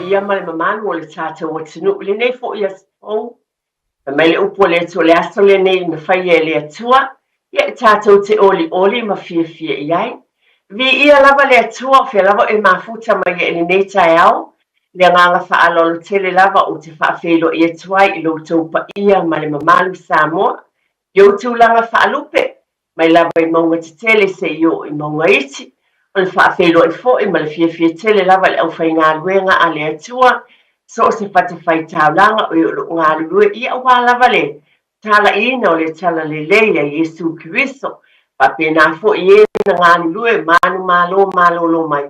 ia ma le mamalu o le tātou atunuu i lenei foʻi asou mai le upu o le atu o le aso lenei na faia e le atua ia e tātou te olioli ma fiafia i ai viia lava le atua o fea lava e mafuta mai e lenei taeao le agaga faalolo tele lava o te faafeiloʻi atu ai i loutou paia ma le mamalu Samoa iou tulaga faalupe mai lava i mauga tetele seʻio i mauga iti o le faafeiloʻi foʻi ma le fiafia tele lava le ʻaufaigaluega a le atua so o se fatafai taulaga o i o loo galulue ia ua lava le talaʻiina o le tala lelei a Iesu Keriso faapena foʻi ē na galulue malo mai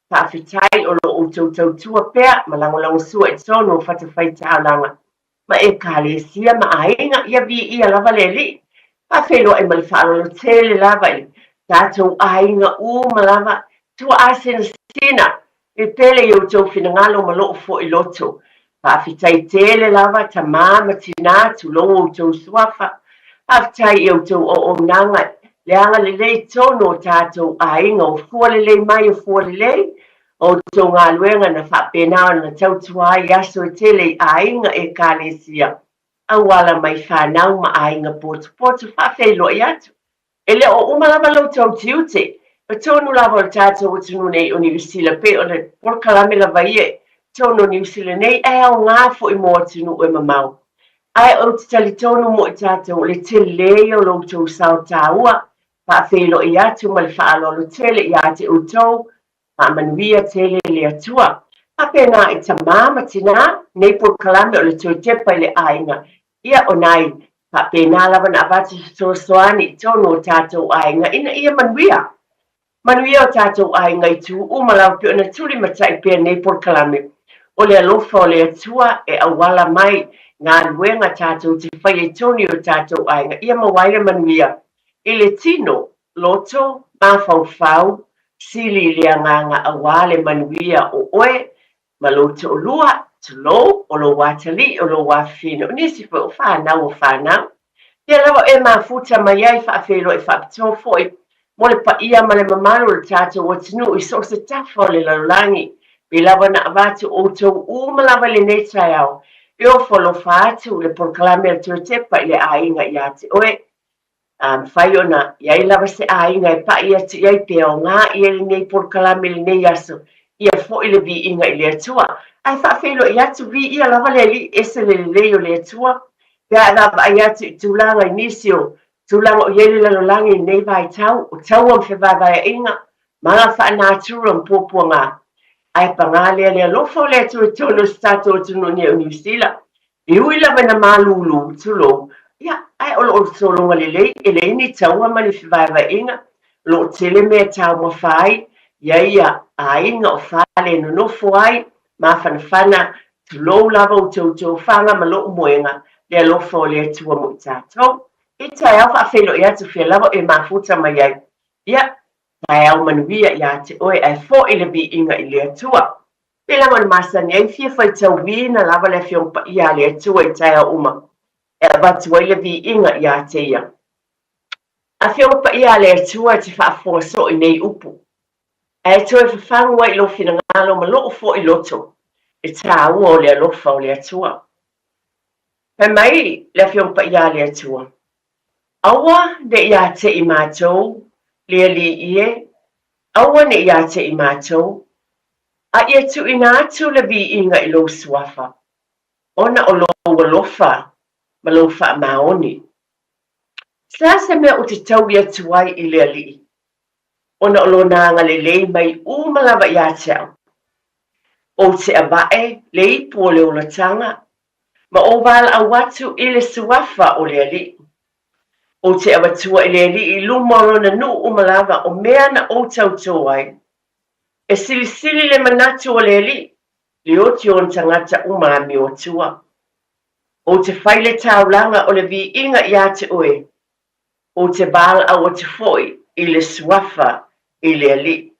faafetai o loo outou tautua pea ma lagolago sua e tonu o fatafai taulaga ma ekalesia ma aiga ia viia lava le alii faafeiloʻi ma le faalolo tele lava i tatou aiga uma lava tuaa senasina e pele i outou finagalo ma loo foʻi loto faafetai tele lava tamā ma tinā tulou outou suafa faafetai i outou oʻaunaga le aga lelei tonu o tatou aiga o fualelei mai o fualelei outou galuega na faapena ona tautuā ai aso e tele i aiga ekalesia auala mai fanau ma aiga potopoto faafeiloʻi atu e lē o uma lava loutou tiute ma tonu lava o le tatou atunuu nei o niusila pe o le polokalame lava ia tonu o niusila nei e aogā foʻi mo atunuu e mamau ae o te talitonu mo i tatou o le telelei o loutou saotāua faafeiloʻi atu ma le faalolo tele iā te outou faamanuia tele le atua faapena i tamā ma tinā nei polokalame o le toe Tepa i le aiga ia o nai faapena lava na avatu soasoani i tonu o tatou aiga ina ia manuia o tatou aiga i tuuma lava pe ona tuli mataʻi pea nei polokalame o le alofa o le atua e auala mai galuega tatou te fai ai tonu o tatou aiga ia mauai le manuia i le tino loto mafaufau sili i le agaga auā le manuia o oe ma lou toʻalua tolou o lou atalii o lou afina o nisi foi o fanau ia lava e mafuta mai ai faafeiloʻi faapitoa foʻi mo le paia ma le mamalu o le tatou atunuu i so o se tafa o le lalolagi pe lava na avatu outou uma lava lenei taeao e ofalofa atu le polokalame o le toe Tepa i le aiga iā te oe fai ona iai lava se aiga e paʻi atu i ai pe aogā ia lenei polokalame lenei aso ia foʻi le viiga i le atua ae faafeiloʻi atu viia lava le alii ese lelelei o le atua pea lavaai atu i tulaga i nisi o tulaga o iai le lalolagi nei vaitau o taua ma fevavaeaʻiga ma faanaturu ma puapuagā ae pagā lea le alofa o le atu e tonu o se tatou atunuu nei o niusila i ui lava na malūlū tulou ia ae o loo sologa lelei e leini taua ma le fevavaeaʻiga loo tele mea taumafa ai ia aiga o fale nonofo ai mafanafana tulou lava outou faga ma loo moega le alofa o le atua mo i tatou i taeao faafeiloʻi atu fea lava e mafuta mai ai ia taeao manuia iā te oe ae foʻi le viiga i le atua pe lava ona masani ai fia faitauvina lava le afioga paia a le atua i taeao uma e avatu ai le viiga iā te ia afioga paia a le atua e te faafogasoʻi nei upu ae toe fafagu ai lo finagalo ma loo foʻi loto e tāua o le alofa o le atua pe mai le afioga paia a le atua aua ne iā teʻi matou le alii aua ne iā teʻi matou a ia tuuina atu le viiga i lou suafa ona o lou alofa ma lou faamaoni sa se mea o te tau i atu ai i le alii ona o lona agalelei mai uma lava iā te au o te avae le ipu o le olataga ma o valaau atu i le suafa o le alii o te avatua i le alii i luma o lona nuu uma lava o mea na ou tautou ai e silisili le manatu o le alii le oti ona tagata uma ami o atua o te fai le taulaga o le viiga iā te oe o te valaau atu foʻi i le suafa i le alii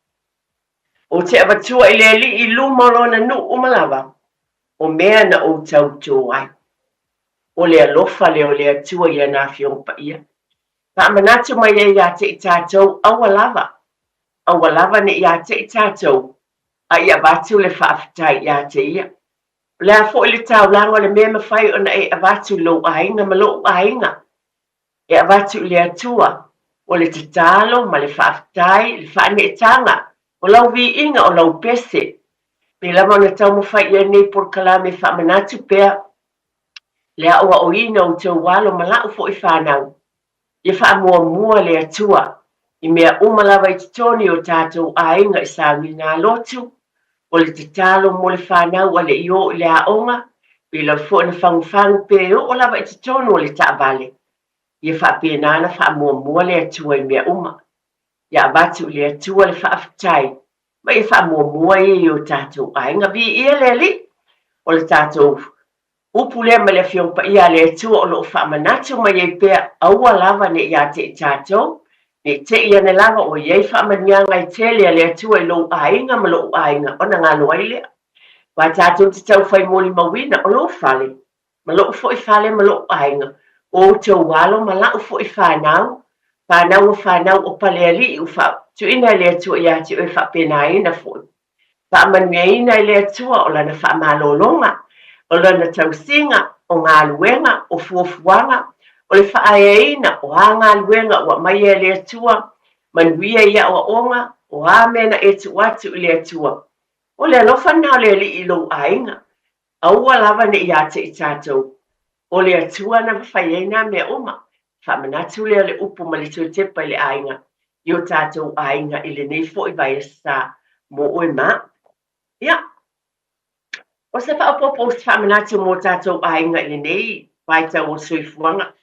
o te avatua i le alii i luma o lona nuu uma lava o mea na ou tautou ai o le alofa le o le atua ia na afioga paia faamanatu mai ai iā te i tatou aua lava ne iā te i tatou ia vatu le whaafitai ia te ia. Lea fo le tau lango le mea mawhai ona e avatu lo ainga ma lo ainga. E avatu le atua o le tatalo ma le whaafitai le whaanetanga o lau vi inga o lau pese. Me lama na tau mawhai ia nei por kalame whaamanatu pea lea oa o ina o tau walo malau fo i whanau. Ia whaamua mua le atua i mea umalawa i titoni o tātou ainga i sāwi ngā lotu o le tatalo mo le whanau a le io le aonga i lau fo na whangu pe o lawa i titono o le taavale. Ia whaapenana whaamua mua le atua i mea uma. Ia avatu le atua le whaafitai ma ia whaamua mua i o tātou ainga vi ia le li o le tātou upu lea ma le fiongpa ia le atua o loo whaamanatu ma iei pea aua lava ne ia te tātou ne te ia ne lava o iei whaamanianga i te le atua i loo ainga ma loo ainga o na ngā loa i lea. Wa tātou te tau whai moli mawina o loo whale ma loo fo i whale ma loo ainga o tau walo ma lau fo i whanau o palea li u wha tuina le atua ia te oi whaapenaina fo. Whaamanuaina i le atua o lana whaamalolonga o lana tausinga o ngā luenga o fuafuanga o le whaaeina o a ngā luenga o mai e le atua manuia ia o onga o a mena e tu atu i le atua. O le alofa nao le li i lo ainga aua lava ne ia te i tātou. O le atua na whaiena mea oma whaamanatu lea le upu ma le Tepa i le ainga i o tātou ainga i le nei fo i vai sa mo oe ma. Ia. O se whaapopo o se whaamanatu mo tātou ainga i le nei vai tau o soifuanga.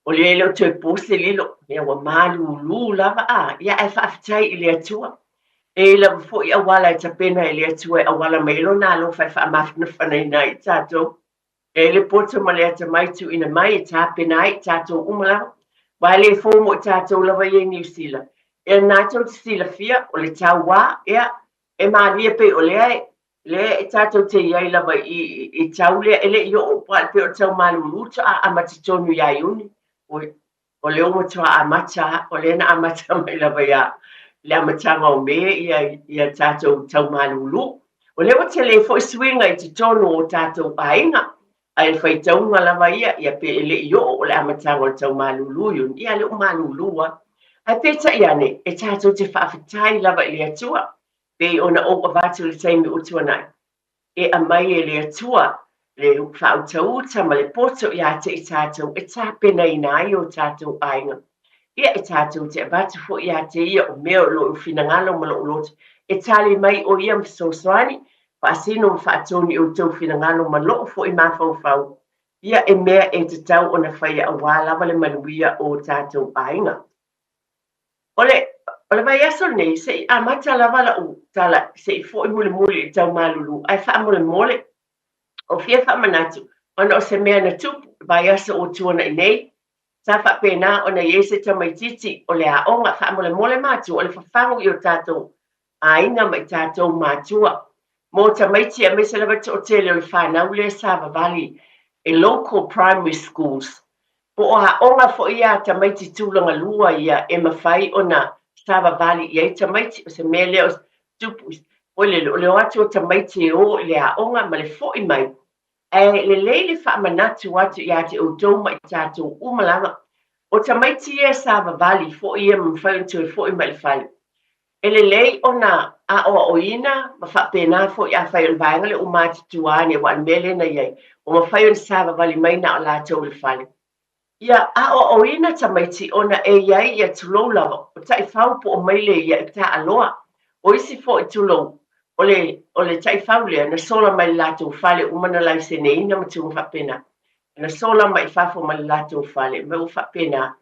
O le elo tue pose lilo mea wa malu lava a ia e whaafitai i le atua. E la fo i awala i tapena i le atua i awala meilo na alo whai whaamafina whanaina i tātou. E le poto ma le ata mai tu ina mai e tāpena ai tātou umalawa. Wa le fomo tātou lawa i New Zealand. E nātou te sila fia o le tau wā, ea, e maalia pe o lea le e tātou te iai lawa i tau lea, ele i o pa pe o tau malulu ta a matitonu iai uni. O le omo toa a mata, o le na a mata mai lawa ia, le a matanga o me ia tātou tau malulu. O le o te le fo i swinga i titonu o tātou ainga. Ai fai taunga lava ia pe ele i o le amatanga o tau malulu yun. Ia le o malulua. Ai peta ia ne, e tātou te whaafitai lava i le atua. Pe ona o avatu le taimi utua nai. E amai e le atua, le whautauta ma le poto ia te i tātou, e tāpena i nai o tātou ainga. Ia e tātou te avatu fo ia te ia o mea o lo uwhinangalo ma lo ulotu. E tali mai o ia mfisoswani, Pasino whaatoni o tau whinangalo ma loo fo i mawhau. Ia e mea e te tau o na whaia a wālawa le manuia o tātou ainga. Ole vai aso nei, se i amata lava la u tala, se i fo i mule i tau malulu, ai wha mule mole, o fia wha manatu, ona o se mea na tupu, vai aso o tuana i nei, sa wha pēnā o na iese tamai titi, o le a onga wha mole matu, o le whawhangu i o tātou ainga mai tātou matua. Mo tamaiti a mese lava o tele o le whanau le Sava Valley e local primary schools. Po o ha onga fo ia tamaiti tūlanga lua ia e mawhai o na Sava Valley ia i tamaiti o se mele o tupu. O le o atu o tamaiti o le a onga ma le fo i mai. E le leile wha manatu atu ia te o tōma i tātou umalanga. O tamaiti e Sava Valley fo ia mwhai o tue fo i mai le whale. Ele lei ona a o ina ma fa pena fo ia fa il vainga le umati tuani wa mele na ye o ma fa il Sava Valley mai na la tau le fale ia a o ina tamaiti ona e ye ia tulo lava o tai fau po o mai le ia ta aloa o isi fo i tulo o le tai fau le na sola mai la tau fale umana lai se nei na matu fa pena na sola mai fa fo mai la tau fale me fa pena.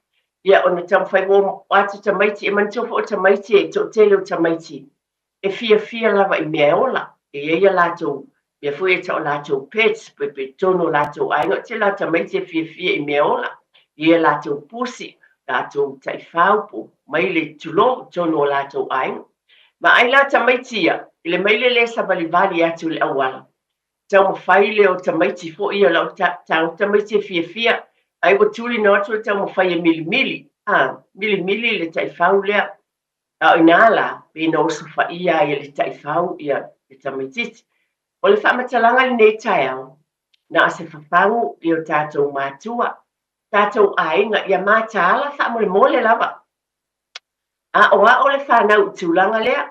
Ia ona tau whai mo atu tamaiti, e manitofo o tamaiti e to tele o tamaiti. E fia lava i mea ola, e eia lātou, mea fui e tau lātou pets, pe tono lātou ainga, te la tamaiti e fia i mea ola. Ia lātou pusi, lātou taifaupu, mai le tulo, tono lātou ainga. Ma ai la tamaiti ia, ile mai le savalivali atu le awala. Tau mo whai le o tamaiti fo ia lau tau tamaiti e fia. Ai o tuli na atu tau mo whai e mili. Mili le tai whau lea. a inala pino sufa ia le taifau ia le tamaititi o le whamatalanga le nei taiao na se whawhangu i o tātou mātua tātou ainga ia mātāla wha mole lava a oa o le whanau tūlanga lea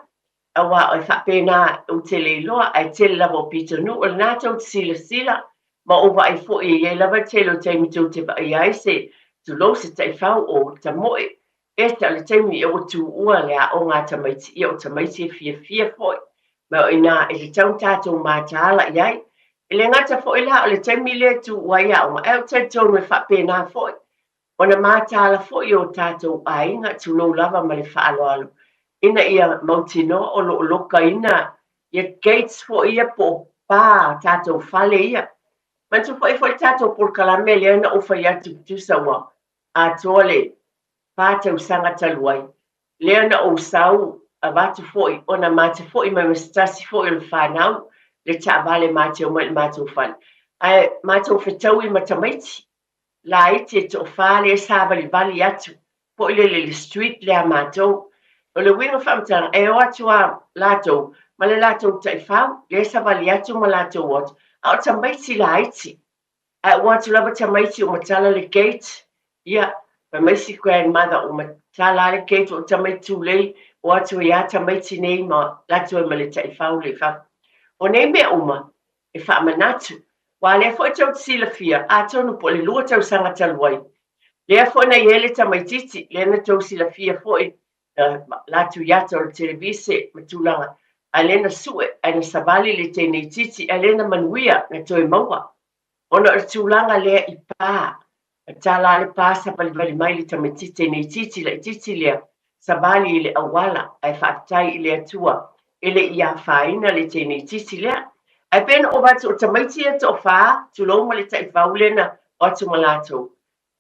a wā o whapena o te leiloa ai te lava o pitonu o le nātou sila sila ma o wa ai fo i lava telo te mitou te wa ai se tu lo se taifau o ta moe e ta le taimi e o tu ua le a o ngā tamaiti i o tamaiti fia foi ma o ina e le tau tātou mātāla iai e le ngata foi la o le taimi le tu ua ia o ma e o te tonu e whapena foi o na mātāla foi o tātou ainga tu lo lava ma le whaaloalo ina ia mautino o lo loka ina ia gates foi ia po pa tātou fale ia ma tu foi tātou por kalamele ana o fai atu tu sawa a tole pātou sanga taluai. Lea na o sau a watu foi, o na mate foi mai mastasi foi le whanau, le ta vale mate o mai mate o whan. Ai mate o whetau I matamaiti, la ite to whale sa vali atu, foi le street le a matou. O le winga whamtanga, e o atu a lato, ma le lato tai whau, le sa vali atu ma lato watu. A o tamaiti la ite. Ai watu lava tamaiti o matala le gate, ia, my maisi grandmother o matala le gate o tamaitu lei o atu ia tamaiti nei ma latu e male tai whau le wha. O nei mea uma e wha manatu. Wa lea fo tau sila fia a tonu po le lua tau sanga taluai. Lea fo na iele tamaititi lea na tau sila fia fo e latu iata o le televise matulanga. A lea na sue a na sabali le tene titi a lea na manuia na toi maua. Ona o tulanga lea I pā. Tala le pasa pali mai le tamatite nei titi lea sabali le awala ai whaatai le atua ele ia whaina le te nei titi lea ai pena o watu o tamaiti ata o wha tulo ma le tai whaulena o atu malato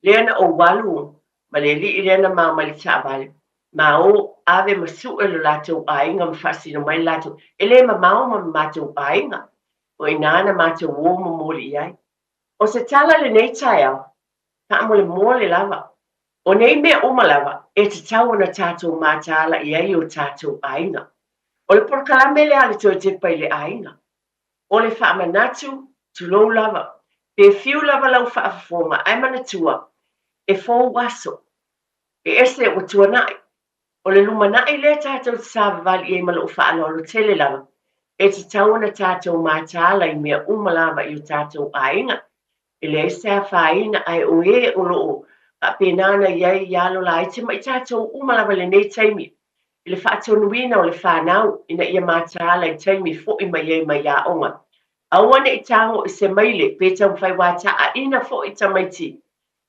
lea na o walu ma le li lea na ma le tabale ma o ave masu e lo lato ainga ma fasino mai lato ele ma ma mato ainga o inana mato wo mo moli ai o se tala le nei taia ka mole lava. O nei mea uma lava, e te tau na tātou mātāla I ai o tātou ainga. O le porkalame le ale toi te pai le ainga. O le whaamanatu, tu lou lava. Pe fiu lava lau whaafoma, ai manatua, e fō waso. E ese o tuanai. O le lumanai le tātou sāvavali e malo whaalolo tele lava. E te tau na tātou mātāla I mea uma lava I o tātou ainga. Ele sa faina ai o e o lo a penana ia lo lai te mai tatou uma lava le nei taimi ele fa tonuina o le whanau ina ia mātala I taimi fo I mai a onga a wana I tango I se maile pe tau whai wata a ina fo I tamaiti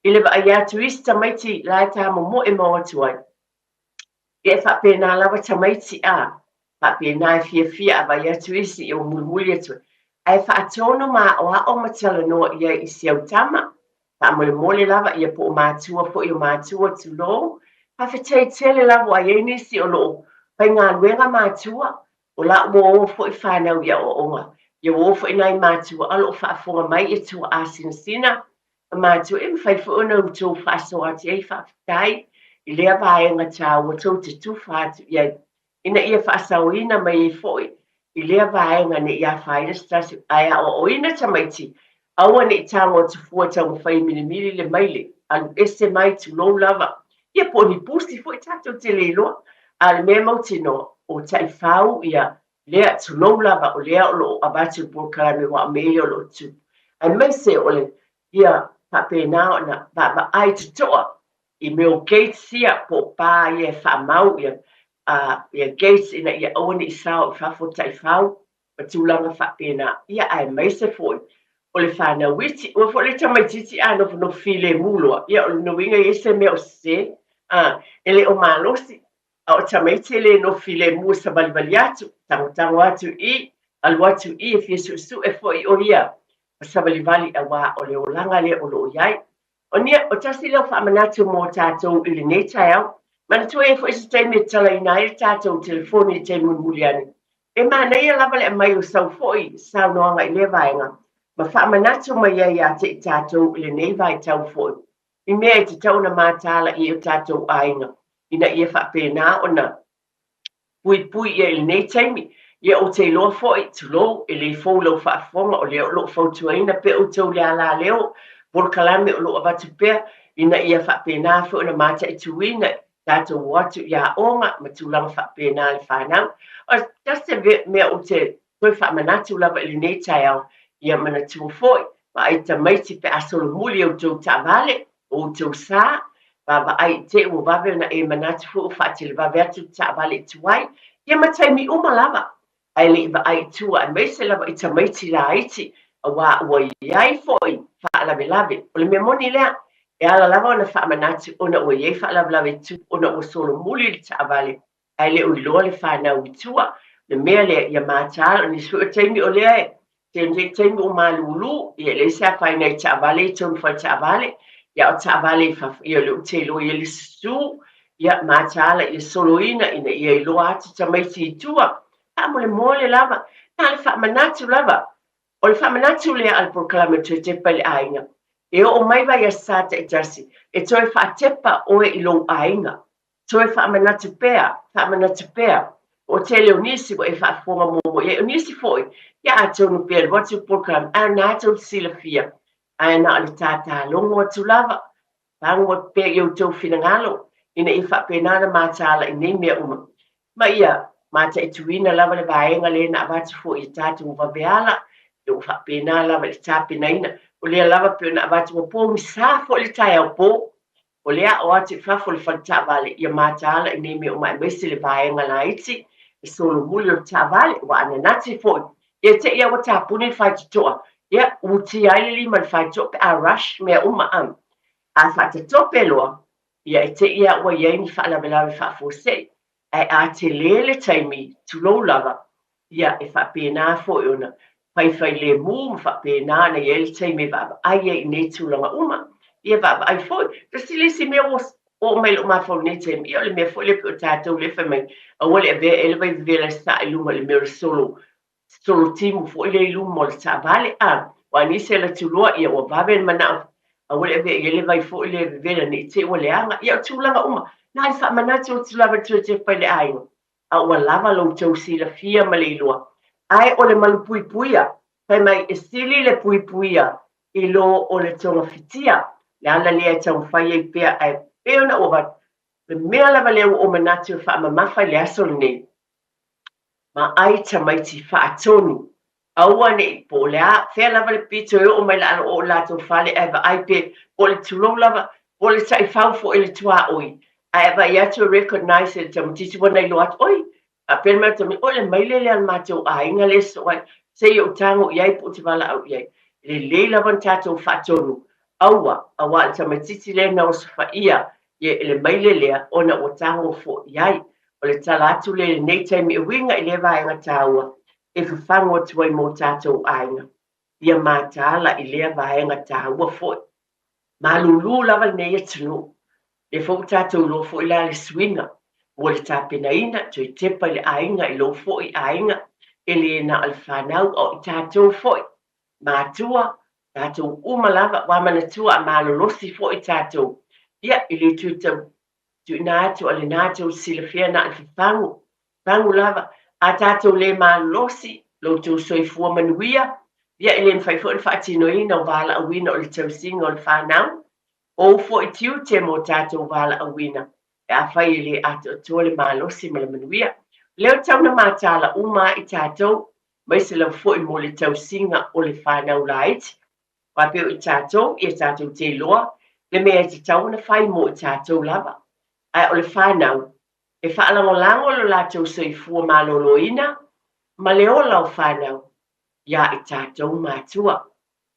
ele va ia tuis tamaiti lai ta mo e mo atuai e fa pena lava tamaiti a fa pena fia a va ia tuis I o mulmuli atuai ai whaatono ma o matala noa ia I siau tama. Pa mole lava ia po mātua po I o mātua tu lo. Pa whetei tele lava ai e nisi o lo. Pai ngā luenga mātua. O la ua o fo I whanau ia o onga. Ia o fo I nai mātua alo o whaafonga mai I tua asina sina. Mātua e mwhai fo ona utou whaaso ati ei whaafitai. I lea vaenga tā ua tau te tu whaatu ia. Ina ia whaasauina mai e fo I lea vaenga ne ia whaida stasi aia o ina tamaiti. Aua ne tango tu fua tau whai milimili le maile. Alu ese mai tu lou lava. Ia po ni pusti fo I tato te leiloa. Ale mea mautino o tai whau ia lea tu lou lava o lea o lo abatu por kalame wa mei o lo tu. Ai mai se ole ia papena o na ba ai tu toa. I meo gate sia po pa ia whamau ia. Ia gates ina ia awane I sao I whafo tai whau ma tūlanga whapena ia ai mai se foi o le whanau witi o fo le tamaititi ano no file muloa ia o le nuinga I se mea o se ele o malosi a o tamaiti le no file mua sa balibali atu tango atu I alu atu I e fie su e fo I o ia sa balibali a wā o le olanga le o lo iai o nia o tasi leo whaamanatu mō tātou I le netai au Mana tu e fo isi taimi tala ina e tātou telefoni te muliani. E mana ia lava le mai o sau foi, sau noanga I le vaenga. Ma wha manatu mai ia te I tātou le nei vai tau foi. I mea te tau na mātala I o tātou ainga. Ina ia wha pēnā o na pui ia i nei taimi ia o te loa fo'i tulo i le fou lau whaafonga o leo lo fautuaina pe o tau le ala leo por kalame o lo avatu pea ina ia whapena fo na mata i tuina tātou watu ia onga ma tūlanga whapena le whanau o just mea o te koe whamanatu lava i le nei tai au ia mana tua fo'i ma ai ta maiti pe asolo muli o tau tāwale o tau sā baba ai te o babe na e manatu fo whaatile babe atu tāwale tuai ia mataimi uma lava ai le iwa ai tua ai meise lava i tamaiti la iti a wā ua iai foi wha lawe lawe o le mea moni lea e ala lava ona wha manatu ona ua iai wha lawe lawe tu ona ua solo muli le ta avale ai le ui loa le whanau i tua le mea lea ia mātala o ni sua taimi o lea e te taimi o malulu ia le sea whaina i ta avale i tonu whai ta avale ia o ta avale ia le ute lo ia le su ia mātala ia soloina ina ia i loa atu tamaiti i tua mole lava na le whamanatu lava o le whamanatu lea al proclame te tepa le ainga e o mai vai a sata e tasi e toi whaatepa oe i lo ainga toi whamanatu pea o te leo nisi o e whaafonga momo e o nisi foi ia a tonu pea watu proclame a nātou sila fia a na le tata longo atu lava pango pea i o tau finangalo ina i whapenana mātala i nei mea uma ma ia mata e tuina lava le vaenga le na avatu fo i tātou vaveala le ufa pena lava le tāpena ina o lea lava pe na avatu mo po misa fo le tai au po o lea o ati fafo le fanta vale ia mata ala i neme o mai mesi le vaenga la iti e solo muli o ta vale wa ananati fo ia te ia wata puni fai toa ia uti ai li man fai toa a rush mea uma a fata tope loa ia e te ia wa ia ni fa la vela fa fo sei ai a te lele taimi tulo lava ia e whapena fo iona whai le mū whapena na ia le taimi vava ai e ne tulanga uma ia vava ai fo te sile si mea o mai lo ma fo ne taimi ia le mea fo le o tātou le whamai a wale a vea ele vai vela sa i luma le mea solo timu fo ile i luma mo le ta vale wa ni se la tuloa ia o vave mana a wale a vea ele vai fo ile vela ni te wale anga ia tulanga uma na i whamanatu o tu lava tu te paile ainga. A ua lava lo tau sila fia ma le iloa. Ai o le malu pui puia, pai mai e sili le pui puia i lo o le tonga fitia. Le ala lea tau whai e pia ai peona o wat. Le mea lava leo o manatu wha mamawhai le aso nei. Ma ai tamaiti wha atonu. Aua ne po lea, whea lava le pito e o mai la o lato whale eva ai pe o le tulo lava, o le tai whau e le tua oi. Ai va ia to recognize it tam tisi wana i loat oi a perma tam o le mai le al mato a inga le so se o tango iai po te wala au iai le lawan tatou whatonu awa tam tisi le na o fa ia ye le mai le ona o tango fo iai o le tala atu le nei taimi winga i le vaenga taua e whango tuai mo tatou ainga ia matala i le vaenga taua fo malulu lava nei atunu e fo tātou lo fo ila le swinga o le tāpena ina to i tepa le ainga i lo fo i ainga e le na al whanau o i tātou fo i mātua tātou umalava wa manatua a malolosi fo i tātou ia i le tu nātou ale nātou sila fia na al whangu lava a tātou le malolosi lo tau soifua manuia ia i le mwhaifo i whaatino ina o wala a wina o le tausinga o le whanau o fo i tiu te mo tātou wala a wina. E a whai le ato tole malosi ma le manuia. Leo tau na mātala uma i tātou, mai se lau fo i mo le tau singa o le whanau laiti. Wapeo i tātou te loa, le mea te tau na whai mo i tātou lava. Ai o le whanau, e whaalangolango lo lātou soi fua maloloina, ma le o lau whanau, ia i tātou mātua.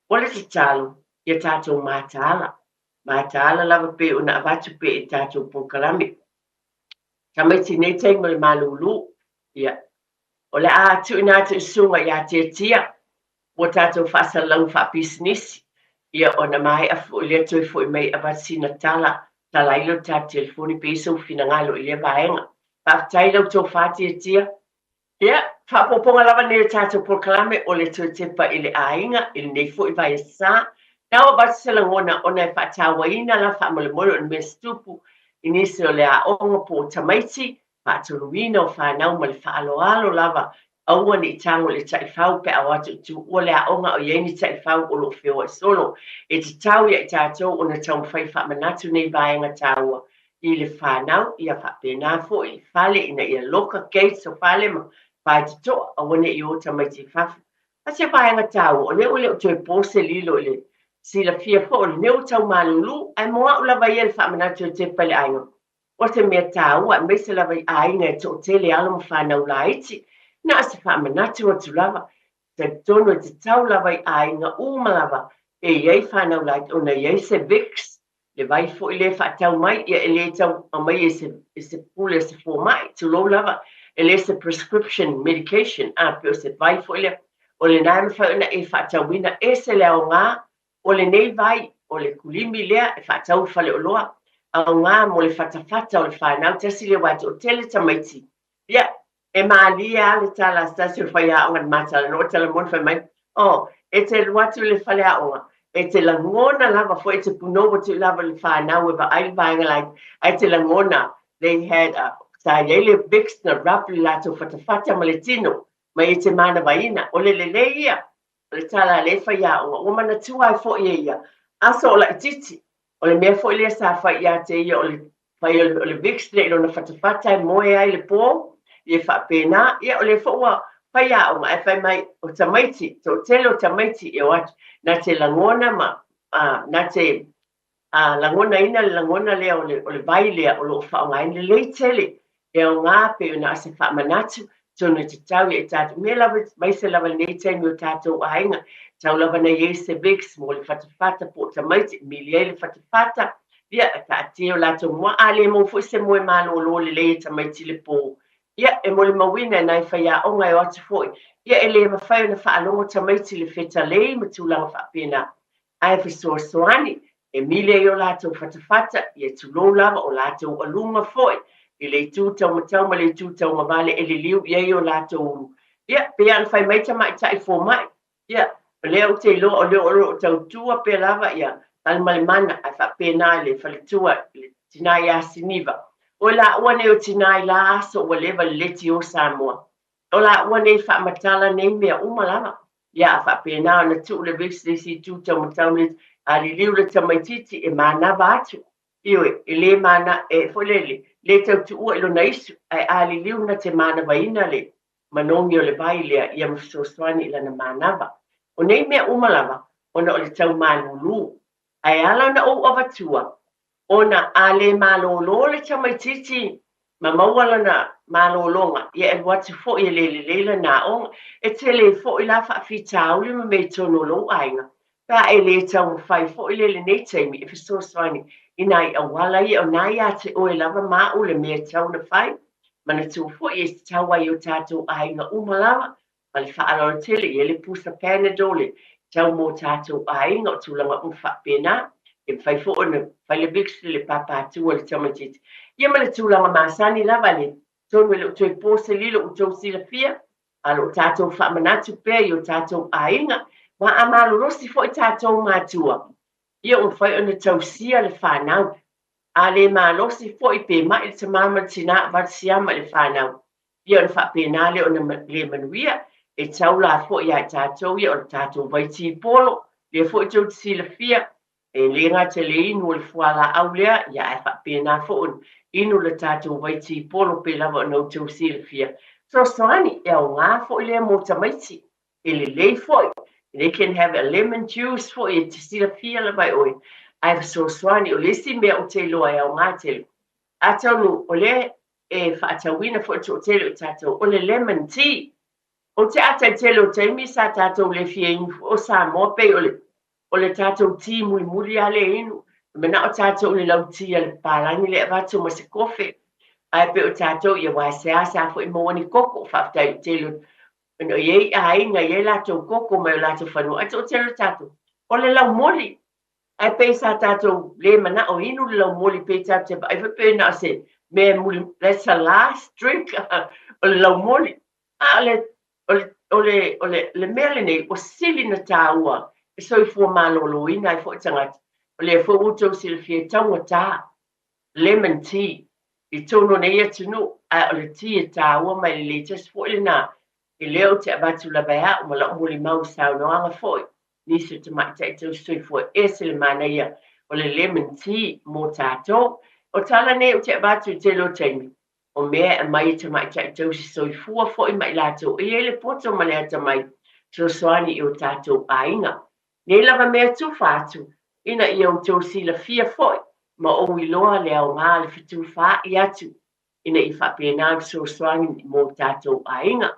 O le te talo, ia tātou mātala. Mātala lava pe una avatu pe i tātou pokalami. Tamaiti nei taimo le malulu. Ia. O le atu ina atu sunga ia te tia. O tātou whasalau wha business. Ia o na mai a fu le toi fu i mei avasina tala ilo tā telefoni pe iso fina ngalo i le vaenga. Paftai lau tō whati tia. Ia. Whapoponga lava nei tātou pokalami o le toi tepa i le ainga i le nei fu i vai sa. Nawa ba sila ngona ona e whatawa ina la whamole moro en me stupu inisi o le a onga po tamaiti whaatuluina o whanau ma le whaaloalo lava aua ni tango le taifau pe awa tu o le aonga o iei ni taifau o lo whio e solo e te tau ia i tātou o na tau mwhai whamanatu nei vaenga tāua i le whanau ia whapena fo i whale ina ia loka gates o whale ma whae te toa a wane i o tamaiti whafu. A se vaenga tāua o leo o toi pose lilo le sila fia fo o le neo tau malulu ai moa o lava ia le whamanatu o te pale ainga. O te mea tāua me se lava i ainga e to te le alo ma whanau la iti. Na se whamanatu o tu lava, te tono te tau lava i ainga uma lava, e iei whanau lai, o na iei se vix, le vai fo i le whatau mai, ia e le tau a mai e se pule se fo mai, tu lo lava, e le se prescription medication, a pe o se vai fo i le, o le naima whauna e whatau wina, e se leo ngā, o le nei vai, o le kulimi lea, e whatau whale o loa, au ngā mo le whatawhata o le whanau, tasi le watu o tele tamaiti, ia, e malia le tala stasio fai a onga mata no tala mon fai mai e te watu le fai a onga e te langona lava fo e te punovo te lava le fa na we ba ai vainga like e te langona they had sa yele vix na rapli lato fata maletino mai e te mana vaina o le ia le tala le fai a onga o mana tua fo ia aso la titi o le mea fo le sa fai ia te ia o le vix le no fata mo e ai le po ia whapena, ia o le whaua whaia o mai whai mai o tamaiti, to telo tamaiti e watu, na te langona ma, na te langona ina le langona lea o le vai lea o lo whaonga ina le tele, e o ngā pe o na ase whamanatu, tonu te tau e tātou, me lava, mai se lava nei tēmi o tātou ahinga, tau lava na ye se vix, mo le whatawhata po tamaiti, mi le whatawhata, ia ta teo lato mua ale mo fu se mo e malo lo le tamaiti le po, ia e mole mawina nai whaia o ngai o atu foi. Ia e le mawhai na whaalongo tamaiti le wheta lei ma tūlanga whapena. Ai whisua soani, e mile i o lātou whatawhata, ia tūlou lava o lātou alunga foi. I le tūtau matau ma le tūtau ma vale e le liu ia i o lātou. Ia, pe an whai mai tamai tai fō mai. Ia, leo te lo o leo o tau tua pe lava ia. Talma le mana ai whapena le whalitua le tinai a siniva. O la wane o tinai la aso o lewa leti o Samoa. O la wane whaamatala nei mea umalama. Ia whapena na tu le visi si tu tau matau le a li liu le tamaititi e mana vatu. Iwe, e le mana e folele. Le tau tu ua ilo na isu ai a li liu na te mana vaina le. Manongi o le vai lea ia mfisoswani ila na manava. O nei mea umalama ona o le tau malulu. Ai ala na o avatua. Ona ale malolo le tamaititi ma mawala na malolonga ia e watu fo i le na on e tele fo i la fa fitau le me tono lo ainga pa e le tau fai fo i le nei taimi e fiso swani inai a wala i o nai ate o e lava ma o le me tau na fai mana tu fo i tau ai o tatou ainga umalava ma le whaarau tele i le pusa panadole tau mo tatou ainga o tulanga ufa pena e fai fo ona fai le bixi le papa tu le tamatiti ia ma le tūlanga masani lava le tonu le toi pose lilo o tau sila fia alo tatou whaamanatu pea i o tatou ainga wa amalo rosi fo i tatou matua ia o fai ona tau sia le whanau a le malosi fo i pe mai le tamama tina vatsiama le whanau ia ona whapena le ona le manuia e tau la fo i a tatou ia o tatou vaiti polo le fo i tau sila fia e lenga te le inu le fuala au lea ia e whapena fo inu le tātou waiti polo pe lava no tau sila fia. So soani e o ngā fo i lea mo tamaiti. E le lei foi. They can have a lemon juice fo i te sila fia la vai oi. Ai so soani o lesi mea o te loa e o ngā telu. A taunu o le e whaatawina fo i te o telu o tātou o le lemon tea. O te ata telu o teimi sa tātou le fia inu o Samoa pe o le tātou tea mui muri ale inu. Mena o tātou le lau tia le pālangi le avatu ma se kofe. Ai pe o tātou ia wai se asa fo i mawani koko whaftai o telu. Ino iei a inga iei lātou koko mai o lātou whanua. Ai o telu tātou. O le lau moli. Ai pe sa tātou le mana o inu le lau moli pe tātou. Ai pe na se me muli. That's the last drink. O le lau moli. O le mele nei o sili na tāua. E so i fua malolo ina ai fo i tangata. O le fo uto sila fia taunga tā, lemon tea, I tono nei atunu a o le tia tāua mai le tes fōi na I leo te abatu la bea o mala umuli mau sao no anga fōi. Nisi te mai te tau sui fōi se le mana ia o le lemon tea mō tātou. O tala nei o te abatu te lo teimi. O mea e mai te mai te tau si sui fua fōi mai lātou. I ele poto ma le ata mai so soani I o tātou ainga. Nei lava mea tu fātu. Ina I o tau si la fia fōi. Ma o iloa le au ngā le fitu wha I atu. Ina I whapena so soani mō tātou ainga.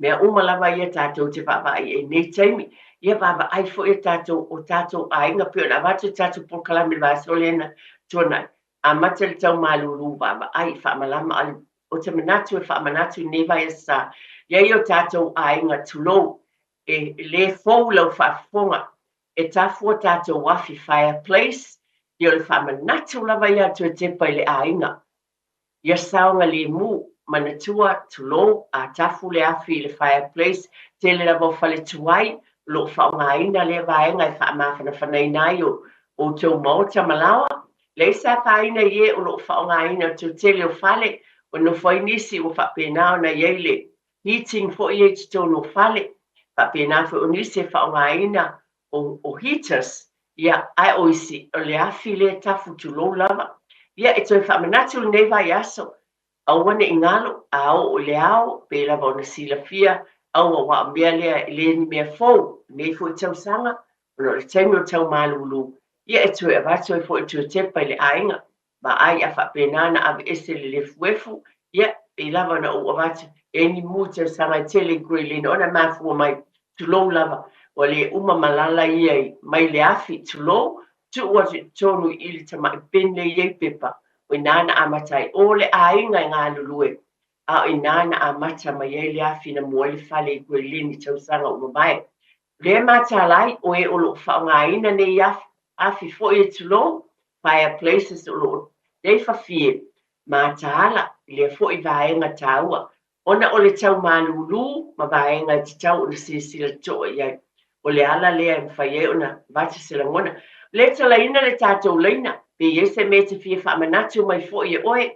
Mea lava ia tātou te whawai e nei taimi. Ia whawa ai fo ia tātou o tātou ainga pio na watu tātou por kalami vasolena tōnai. A mata le tau malulu whawa ai whamalama ali o te manatu e whamanatu nei vai e sa. Ia I o tātou ainga tulou e le fōu lau whafonga e tafua tātou wafi fireplace. Ia le whamanatu lava ia tu e tepa I le ainga. Ia saonga le mu manatua tulou a tafu le afi le fireplace tele la vo fale tuai lo whaongaina le vaenga I whaamawhana whanainai o tau maota malawa. Le sa whaina ie o lo whaongaina tu tele o fale o no whainisi o whapenao na iele heating fo ie tito no fale. Whapenao fo unisi whaongaina o heaters ia ai oisi o le afi le tafu tulou lava. Ia e toi whamanatu nei vai aso. Awane ingalo ao o leao pe la bona sila fia au wa mea lea le ni mea fou nei fo tau sanga no le taimi o tau malulu ia e tue avatu e fo tue tepa le ainga ma ai a whapenana ave ese le fuefu ia pe lava na o avatu e ni mu tau sanga tele grelin ona mafua mai tulou lava o le uma malala ia mai le afi tulou tu ua tonu ili tama I pene iei pepa o inana amatai o le ainga ngā lulue. A o inana amata mai e le afi na mua le fale I gwelini tausanga o mamae. Le mata lai o e o lo whaongaina nei afi fo e tulo, fireplaces o lo dei fafie. Mata ala le fo I vaenga taua. Ona o le tau malulu ma vaenga I tau o le sisila toa iai. O le ala lea mwhaie o na vati sila ngona. Le tala ina le tātou leina. Pe yese me te fia whamanatu mai fo I oe.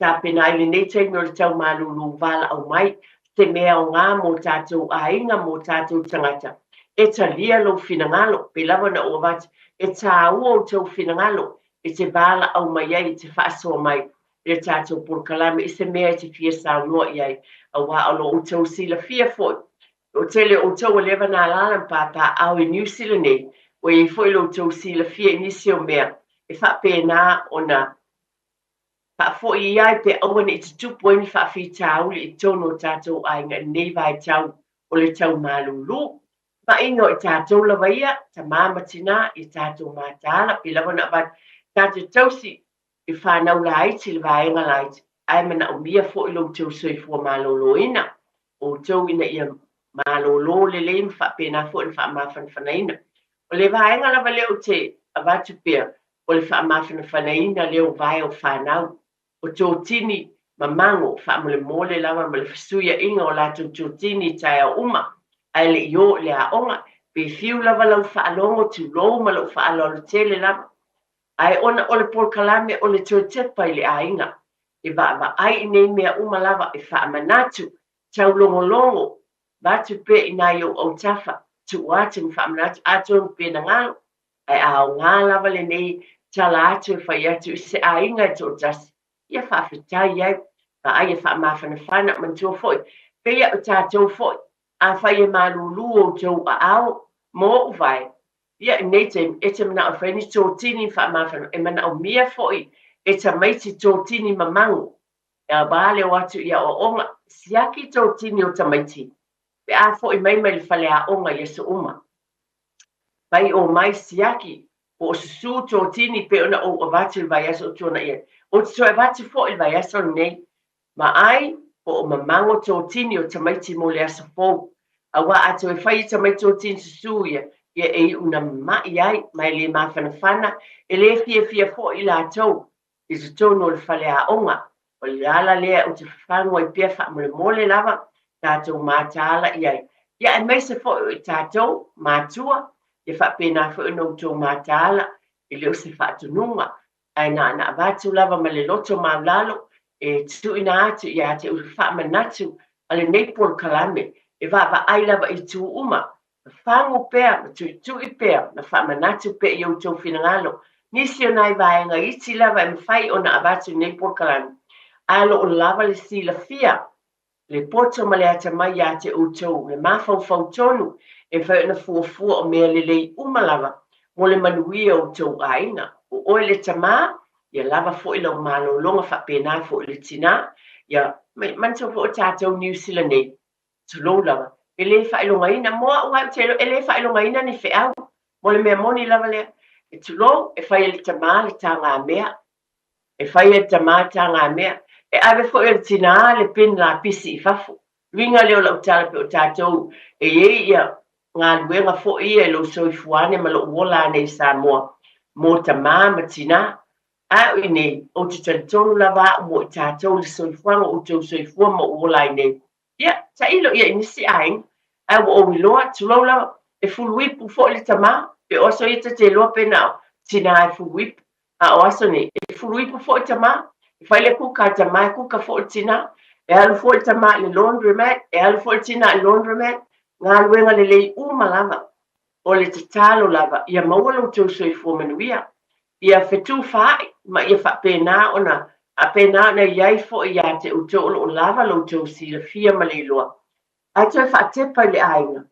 Tā pena I le nei teimi o le tau malulu wala au mai. Te mea o ngā mō tātou ainga mō tātou tangata. E ta lia lo finangalo. Pe lava na o vati. E tā ua o tau finangalo. E te wala au mai ai. Te whaasoa mai. Le tātou por kalame. E se mea te fia sao noa iai. A wā alo o tau sila fia fo. O tele o tau lewa nā lalan pāpā au I New Zealand nei. O e fo lo tau sila fia nisi o mea. E whapena o na whafo I ai pe awane I te tupu ni whawhi tāuli I tono tātou ainga nei vai tau o le tau malulu. Ma ino I tātou lawa ia, ta māmatina I tātou mātāla, pe lawa na bat tātou tausi I whanau la aiti le vaenga la aiti. Ai mana o mia fo I lo tau soi fua malolo ina. O tau ina ia malolo le leim whapena fo I whamawhan whanaina. O le vaenga lawa leo te avatu pia. O le whaamawhana whanaina leo vai o whanau. O tō tini mamango whaamole mole lawa ma le whasuia inga o lātou tō tini tai a uma. Ai le io le a onga. Pe fiu lava lau whaalongo tu lou ma lau whaalolo tele lava. Ai ona o le por kalame o le tō tepa I le a inga. E wa ai nei mea uma lava e whaamanatu. Tau longo longo. Vatu pe ina yo o tafa. Tu watu whaamanatu aton pe na ngalo. Ai au ngā lava le nei tala atu e whai atu I se a inga tō tasi. Ia whawhitai ai, ma ai e whaamawhana whana mantua foi. Pea o tātou foi, a whai e malulu o tau a ao, mō vai. Ia nei te mana o whaini tō tini whaamawhana, e mana o mia foi, e ta maiti tō tini mamangu. Ia bāle o atu ia o onga, siaki tō tini o ta maiti. Pe a foi mai mai le whale a onga ia sa uma. Pai o mai siaki, o susu tō tini pe ona o avatu vai aso tōna ia. O te soe vati fo I vai aso nei. Ma ai, o mamango tō tini o tamaiti mo le aso fōu. A wā ato e whai tamaiti o tini susu ia. Ia e una mai ai, mai le mawhanawhana. E le fia fo I la tau. I se tōno le whale a onga. O le ala lea o te whango I pia wha mole lava. Tātou mātāla iai. Ia e meise fo I tātou mātua. Ia wha pēnā fo no tō mātāla. I leo se wha atununga. ai na vatu lava ma le loto maulalo e tuina atu ia te whaamanatu a le nei Pol Kalame e ai lava i tu uma whangu pea ma tui pea na whaamanatu pe i outou finangalo nisi o nai vaenga iti lava e mwhai o na avatu nei Pol Kalame alo o lava le sila fia le poto ma le ata mai a te outou le mafau tonu e whai na fuafua o mea lei uma lava mo le manuia outou ainga o oe le tamā ia lava fo'i lau malolonga whapena fo'i le tina ia manso fo'i tātou New Zealand nei tulou lava e le whailongaina moa ua telo e le whailongaina ni whiau mo le mea moni lava lea e tulou e whai le tamā le tā ngā mea e whai le tamā tā ngā mea e ave fo'i le tina le pin la pisi I fafu ringa leo lau tala pe o tātou e ia ngā luenga fo'i e lo soifuane ma lo uola nei Samoa mo tamā ma tina a nei o te talitonu lava mo I tātou le soifuanga o tau soifua mo uola nei ia ta ilo ia inisi aing a o wiloa tulou lava e fuluipu fo'i le tamā pe oso I te loa pena tina e fuluipu a o aso nei e fuluipu fo'i tamā e whai le kuka tamā e kuka fo'i tina e alu fo'i tamā le laundromat e alu fo'i tina le laundromat ngā luenga le lei uma lava o le tatalo lava ia maua lo tau soifua manuia ia fetu fai ma ia whapena ona a pena na iai fo'i ia te utolo o lava lo tau sila fia ma le loa ai toi whatepa le ainga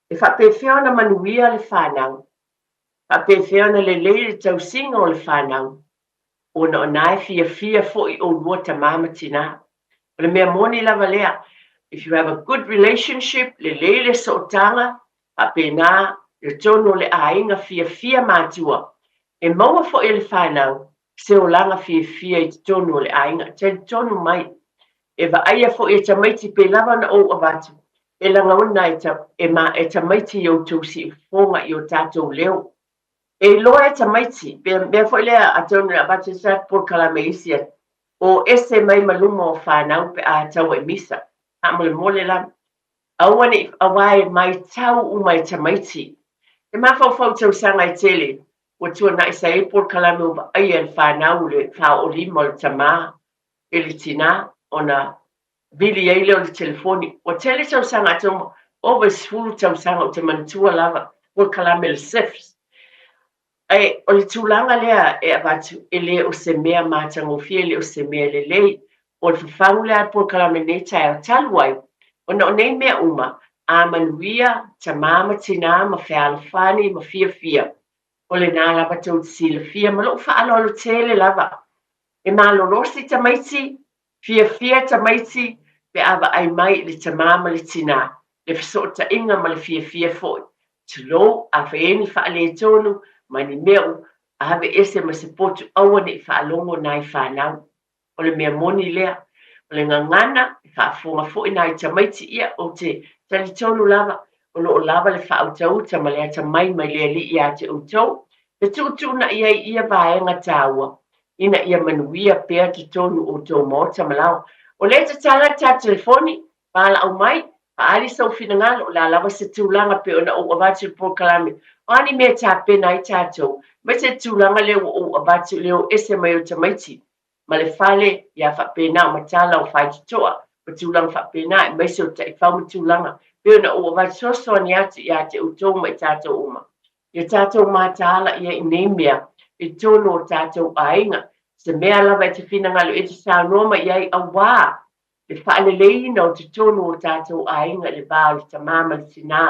e whapewhia ona manuia le whanau whapewhia ona le le tau singa o le whanau ona o nai fia fo'i o lua tamama tina o le mea moni lava lea if you have a good relationship le so'otanga whapena le tono le ainga fia mātua e maua fo'i le whanau se o langa fia I te tonu le ainga te tonu mai e vaaia fo'i e tamaiti pe lava na o avatu e langa ona e tamaiti I o tausi fonga I o tātou leo e loa e tamaiti pe mea fo'i lea a tonu le avatu sa Pol Kalame isia o ese mai maluma o whanau pe a tau e misa a mole la awane awai mai tau umai tamaiti e mafau tau sanga I tele o tua na isa e Pol Kalame o ai e whanau le whao o lima le tamā e le tina ona bili e leo le telefoni o tele tau sanga atomo over sfulu tau sanga o te mantua lava Pol Kalame le sefs e o le tūlanga lea e avatu e le o se mea mātangofia le o se mea le lei o le whawhangu lea Pol Kalame nei tai o taluai ona o nei mea uma a manuia tamā ma tina ma whealafani ma fia o le nā lava tau sila fia ma loo whaaloalo tele lava e malolosi tamaiti fia tamaiti pe ava ai mai le tamā ma le tina le fesota inga ma le fia fo'i tulou a whaeni whaale tonu ma ni meu a have ese ma se potu aua ne whaalongo nai whanau o le mea moni lea o le ngangana e whaafonga fo'i nai tamaiti ia o te talitonu lava o loo lava le whautauta ma le ata mai lea li ia te utou te tutu na ia vaenga tāua ina ia manuia pea te tonu o tō mota malao o le te tala ta telefoni pala au mai paali sau finangalo la lava se tūlanga pe ona o avatu Pol Kalame o ani mea tā pena I tātou me te tūlanga leo o avatu leo ese mai o tamaiti ma le fale ia whapena o matala o whaitutoa o tūlanga whapena e meise o te whaumu tūlanga pe ona o avatu soso ani atu ia te utou mai tātou uma ia tātou mātala ia I nei mea e tono o tātou ainga se mea lava e te finangalo e te sānoma iai a wā le whaaleleina o te tono o tātou ainga le vāo le tamama le tina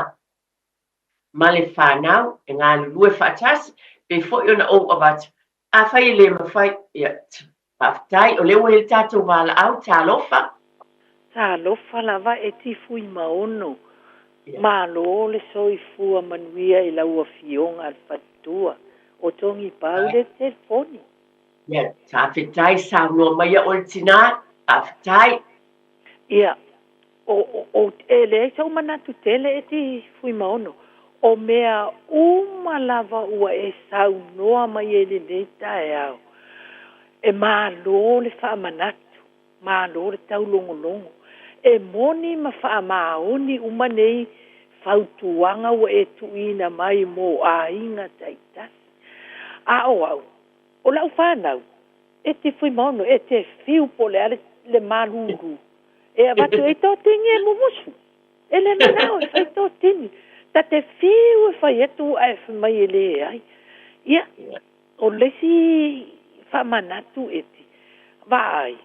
ma le whanau e ngā lulue whaatasi pe fo'i ona o avatu a whai le mawhai ia whaftai o lewa he tātou wāla au tālofa tālofa lava e tifui maono malo le soifua manuia I laua fionga al fatua o tongi pau le telefoni. Ia, tāwhetai sānua mai o le tina, tāwhetai. Ia, o e le sau manatu tele e ti fui maono. O mea lava ua e saunoa mai e le neita e au. E malo le wha manatu, malo le tau longolongo. E moni ma wha maoni umanei fautuanga ua e tuina mai mo a inga taitasi. A o au, o lau whanau, e te whui maono, e te whiu po le maluru. E avatu e tō tingi e mumusu. E le manao e whai tō tingi. Ta te whiu e whai etu ai whamai e le ai. Ia, o lesi whamanatu e ti. Vai,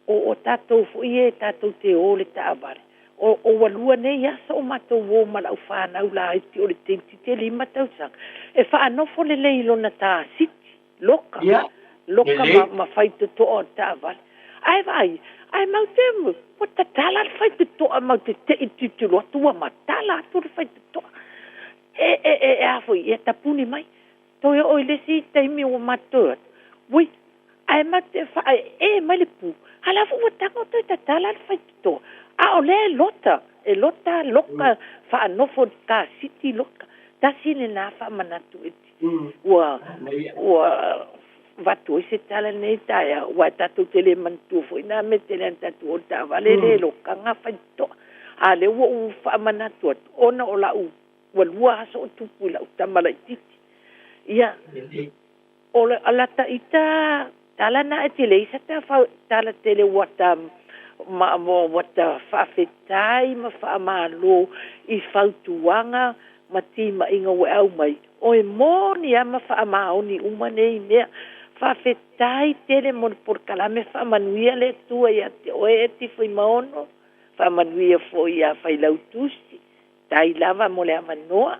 o tātou fui e tātou te ole ta avare. O walua nei asa o matou o malau whanau la iti o le te lima tausang. E whaanofo le leilo na tā siti, loka. Loka ma whai te toa ta avare. Ai vai, ai mau temu, o ta tala le whai te toa mau te iti loa tua ma tala atu le whai te toa. E afoi, e tapuni mai. Toi oi le si teimi o matua. Wui, ai ma te whai, mai le pu. Halafu o tango toi ta tala le whai te toa. A o le lota, loka whaanofo ta siti loka. Ta sine nā whamanatu eti. Ua watu se tala nei taia, ua tatu te le mantu fo ina me te le tatu o ta vale le loka ngā whai toa. A le ua u whamanatu atu, ona o la u, ua lua aso o tupu la u tamala titi. Ia, o le alata ita, tala na e te leisa ta tala te le wata mo wata whawhetai ma whaamalo I whautuanga ma tima inga we au mai. O e mōni ama whaamaoni umanei mea whawhetai tele mo por kalame whaamanuia le tua ia te oe e ti whi maono whaamanuia fo ia whailau tusi tai lava mo le amanoa.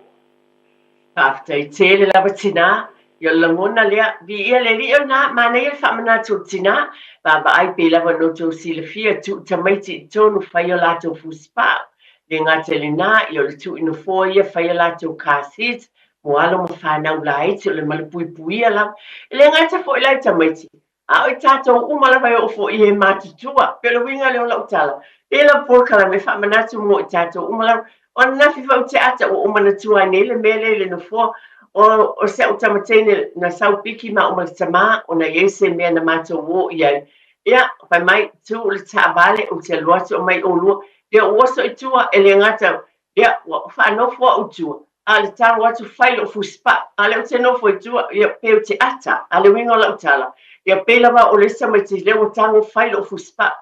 Whawhetai tele lava tina Yo la mona lea vi ia le li ona mana ia whamana tu tina ba ai pe lava no tu silafia tu tamaiti tonu whai o lato fuspa le ngā te lina yo le tu ino foia whai o lato kāsit mo alo ma whanau lai te le malapui pui ala le ngā te fo ilai tamaiti a oi tātou umala vai o fo I he mātutua pelo winga le o lau tala e la porkala me whamana tu mo tātou umala o nafi whau te ata o umana tua nei le mele le no fo o se o tamatene na sau piki ma o maltama o na yese me na mato wo ia ia pa mai tu le tavale o te loato o mai o lua ia o so itua ele ngata ia o fa no fo o tu a le tau atu failo fuspa a le te no fo itua ia pe te ata a le wingo la utala ia pe lava o le samati le o tango failo fuspa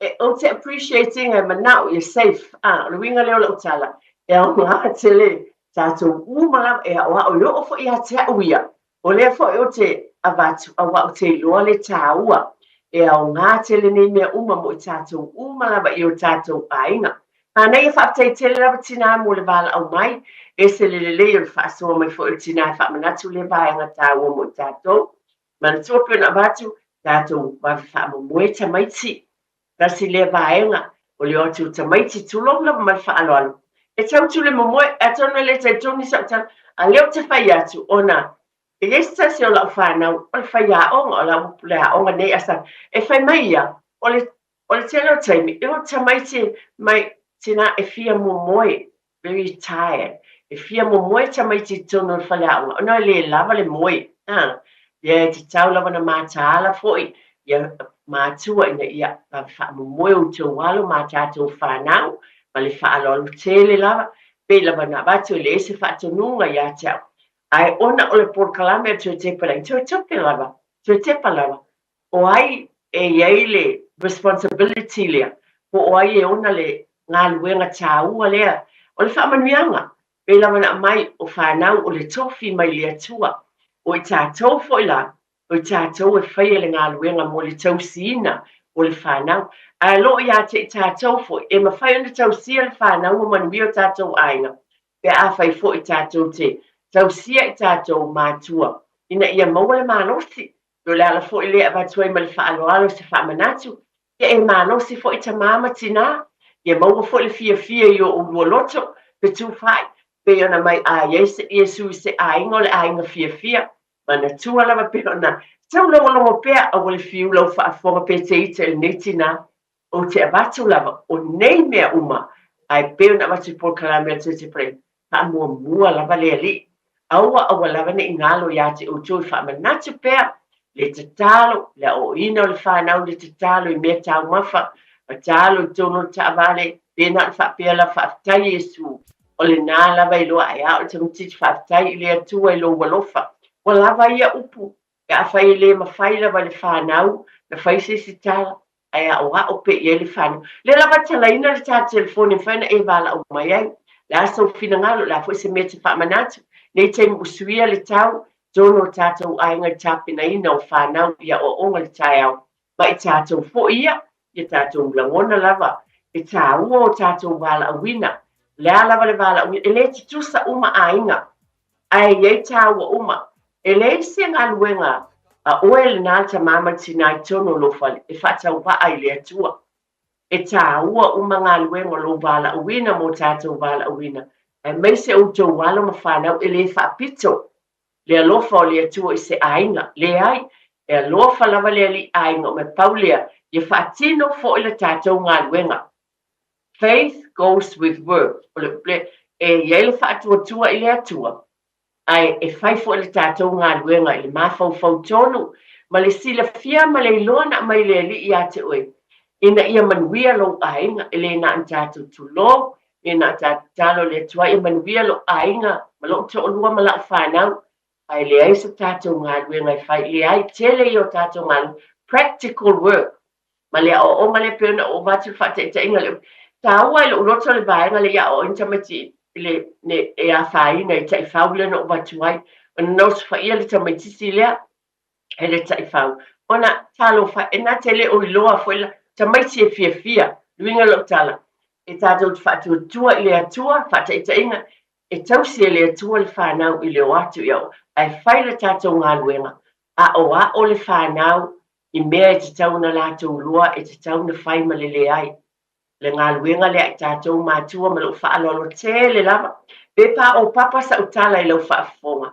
e o te appreciating e manao ia safe a le wingo le o la utala ia o ngā tele tātou umala e o yo fo ia te uia o le fo o te avatu awa o te loa le tāua e o ngā tele nei mea uma mo tātou umala ba I o tātou ainga Ana ia whaaptai tele lava tina mo le vala au mai e se le o le whaasoa mai fo o tina whaamanatu le vaenga tāua mo tātou mana tuape na avatu tātou whaamo moe tamaiti kasi le vaenga o le otu tamaiti tulong lava mai whaaloalo e tau tule momoe a tonu le te tonu sa a leo te whai atu ona e esta se o lau whanau o le whai aonga o lau le aonga nei asa e whai mai ia o le telo taimi e o tamaiti mai tina e fia momoe very tired e fia momoe tamaiti tonu le whai aonga ona le lava le moe ia te tau lava na mātaala foi ia mātua ina ia pa wha momoe o te walo mātātou whanau ma le whaalolo tele lava, pe lava na watu le se whaatonunga ia tau. Ai ona o le porkalame tue tepa lai, tue tepa lava. O ai e iei le responsibility lea, o ai e ona le ngā luenga tāua lea, o le whaamanuianga, pe lava na mai o whanau o le tofi mai lea tua, o I tātou foila, o I tātou e whaia le ngā luenga mo le tausina, o le whanau. A lo ia te tātou fo, e ma whai ona tausia le whanau o manuia o tātou ainga. Pe a whai fo I tātou te, tausia I tātou mātua. Ina ia maua le mānosi, lo le ala fo I lea vatua I ma le whaaloalo se whaamanatu. Ia e mānosi fo I ta māma tina, ia maua fo le fia I o ulua loto, pe tu whai. Pe ona mai a Iesu se ainga o le ainga fia. Mana tua lava pe ona, tau longo pea a wale fiu lau whaafonga pe te ite le netina, o te avatu lava, o nei mea uma, ai peo na watu por kalamea te pre, pa mua lava le ali, aua lava ne ingalo ya te o tui whaamanatu pea, le te talo, le o ina o le whanau le te talo I mea tau mafa, a talo I tono ta avale, pena whaapea la whaafitai Jesu, o le nā lava I loa ai au te mtiti whaafitai I le atua I lo walofa, o lava ia upu, a fai le mafai lava le whanau, na fai se tala, ai a o pe i le whanau. Le lava talaina le tā telefoni whaina e wala au mai ai, le aso fina ngalo, la fai se mea te whamanatu, nei te usuia le tau, tono tātou ainga tāpina ina o whanau ia o onga le tai au, ma i tātou fo ia tātou mlangona lava, e tā ua o tātou wala awina, le a lava le wala awina, e le tusa uma ainga, ai iei tā ua uma, e le se ngā luenga, a oe le nāta mama tina i tono lo fali, e whatau wa ai le atua, e tā ua uma ngā luenga lo wala awina mo tātou wala awina, e mei se o tau wala ma whanau, e le whapito, le alofa o le atua i se ainga, le ai, e alofa lava le ali ainga, me paulea, e whaatino fo i le tātou ngā luenga. Faith goes with work. E iei le whaatua i le atua. Ai e whai fo i le tātou ngā luenga i le mawhau fau tonu. Ma le sila fia ma le iloana mai le ali i ate oe. Ina ia manuia lo ainga, e le na an tātou tulo, e na tātou talo le atua, ia manuia lo ainga, ma lo to olua ma la whanau. Ai le ai sa tātou ngā luenga i whai, le ai tele i o tātou ngā luenga. Practical work. Ma le o ma le pena o watu whate te inga le tā ua i lo roto le vaenga le ia o intamati le ne e a whaina i tai whau le no watu ai o nos whaia le tamatisi lea he le tai whau ona talo wha e na te le o iloa whaila tamaiti e fia fia luinga lo tala e tātou whatu tua i le atua whate i te inga e tausi e le atua le whanau i le o atu iau ai whaila tātou ngā luenga a o le whanau i mea e te tauna lātou lua e te tauna whaima le le ai. Le ngā luenga le ai tātou mātua ma lau whaalolo te le lava. Pe pā o papa sa utala i lau whaafonga.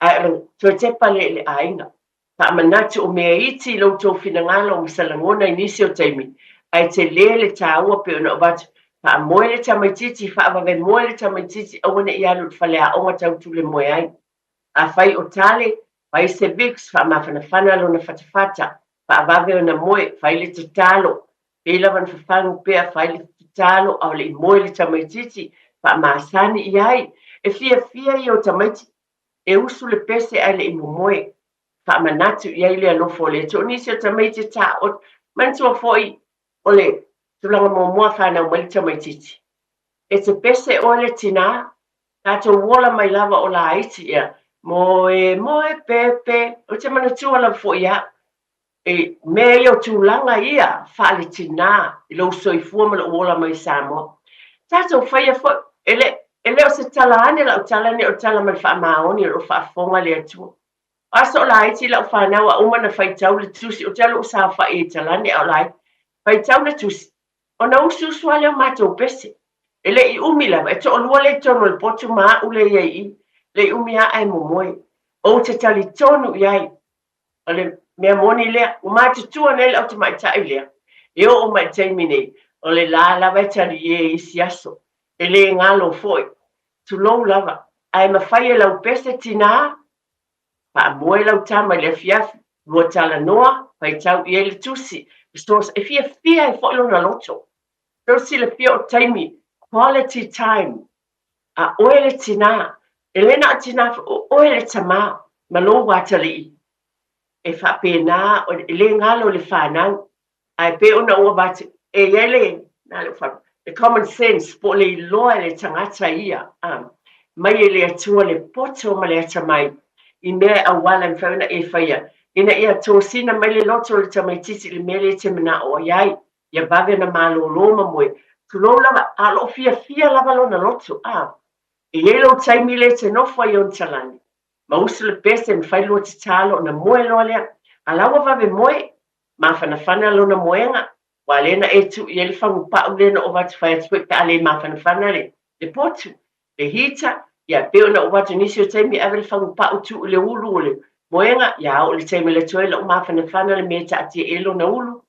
Ai toi tepa le ainga. Pa manatu o mea iti lau tō whinangalo o misalangona i nisi o teimi. Ai te le tāua pe ona o batu. Pa moe le tamaititi, whaavave moe le tamaititi awana i alu whalea onga tautu le moe ai. A whai o tale, whai se viks, wha mawhana whanalo na whatawhata. Whaavave o na moe, whai le te talo. Pela van whawhangu pea, whai le te talo, au le moe le tamaititi, wha maasani i ai. E fia i o tamaiti, e usu le pese ai le imo moe. Wha manatu i ai le alofo le. Tō nisi o tamaiti tā, o mantua foi, o le tulanga moa whanau mai le tamaititi. E te pese o le tina, tātou wola mai lava o la iti ia. Moe pepe, o te manatua la fo ia. E mea i o tūlanga ia, whaale tina, i lau soifua ma la uola mai Samoa. Tātou whaia fo, e le o se tala ane la o tala ne o tala mai wha maoni o wha fonga le atua. Aso o lai ti la o whanau a umana whaitau le tusi, o tala o sa wha e tala ne o lai. Whaitau le tusi, o na usu suale o mātou pese. E le i umi lava, e to o lua le tono le potu maa ule iei i, le i umi a ai momoe. O te tali tonu iai, o le mea moni lea, o mātutua nei au te mai tai lea. E o mai taimi nei, o le la lava tali e isi aso. E le ngalo foi, tu lou lava. Ai mawhai e lau pese tina, pa moe lau tama le fiafi, lua tala noa, pai tau i ele tusi. E fia e foilo na loto. Tosi le fia o taimi, quality time. A oe le tina, e lena a tina, oe le tama, ma lo watali i. E whapena, e le ngalo le whanau, ai pe ona ua bate, e ele, na le whanau, the common sense, po le iloa le tangata ia, mai e le atua le poto ma le ata mai, i mea awala i whauna e whaia, ina ia tō sina mai le loto le tamaititi le mele te mana o iai, ia bave na malo loma moe, tu lo lava, a lo fia lava lo na loto, e lo taimi le te nofo i on talani, ma usu le pese me whai lo te talo na moe lo lea, a lawa vave moe, ma whana lo na moenga, wa lena e tu i ele whangu pau lena o watu whai atu pe ale ma whana le potu, le hita, ia peo na o watu nisi o taimi ave le whangu pau tu le ulu le moenga, ia o le taimi le toela o ma whana le mea ta ati elo na ulu,